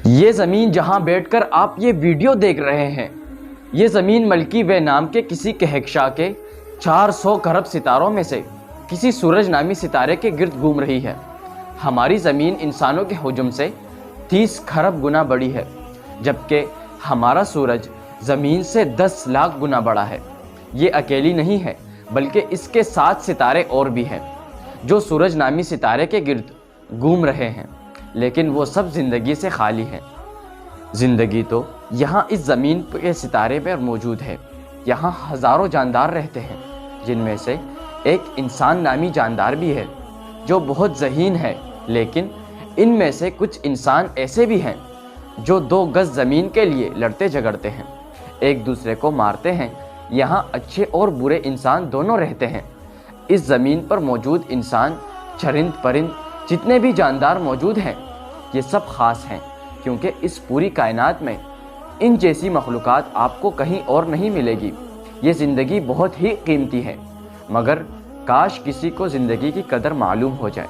یہ زمین جہاں بیٹھ کر آپ یہ ویڈیو دیکھ رہے ہیں، یہ زمین ملکی وے نام کے کسی کہکشاں کے 400 کروڑ ستاروں میں سے کسی سورج نامی ستارے کے گرد گھوم رہی ہے۔ ہماری زمین انسانوں کے حجم سے 30 کھرب گنا بڑی ہے، جبکہ ہمارا سورج زمین سے 10 لاکھ گنا بڑا ہے۔ یہ اکیلی نہیں ہے، بلکہ اس کے 7 ستارے اور بھی ہیں جو سورج نامی ستارے کے گرد گھوم رہے ہیں، لیکن وہ سب زندگی سے خالی ہیں۔ زندگی تو یہاں اس زمین کے ستارے پر موجود ہے۔ یہاں ہزاروں جاندار رہتے ہیں، جن میں سے ایک انسان نامی جاندار بھی ہے جو بہت ذہین ہے، لیکن ان میں سے کچھ انسان ایسے بھی ہیں جو 2 گز زمین کے لیے لڑتے جھگڑتے ہیں، ایک دوسرے کو مارتے ہیں۔ یہاں اچھے اور برے انسان دونوں رہتے ہیں۔ اس زمین پر موجود انسان، چرند پرند، جتنے بھی جاندار موجود ہیں، یہ سب خاص ہیں، کیونکہ اس پوری کائنات میں ان جیسی مخلوقات آپ کو کہیں اور نہیں ملے گی۔ یہ زندگی بہت ہی قیمتی ہے، مگر کاش کسی کو زندگی کی قدر معلوم ہو جائے۔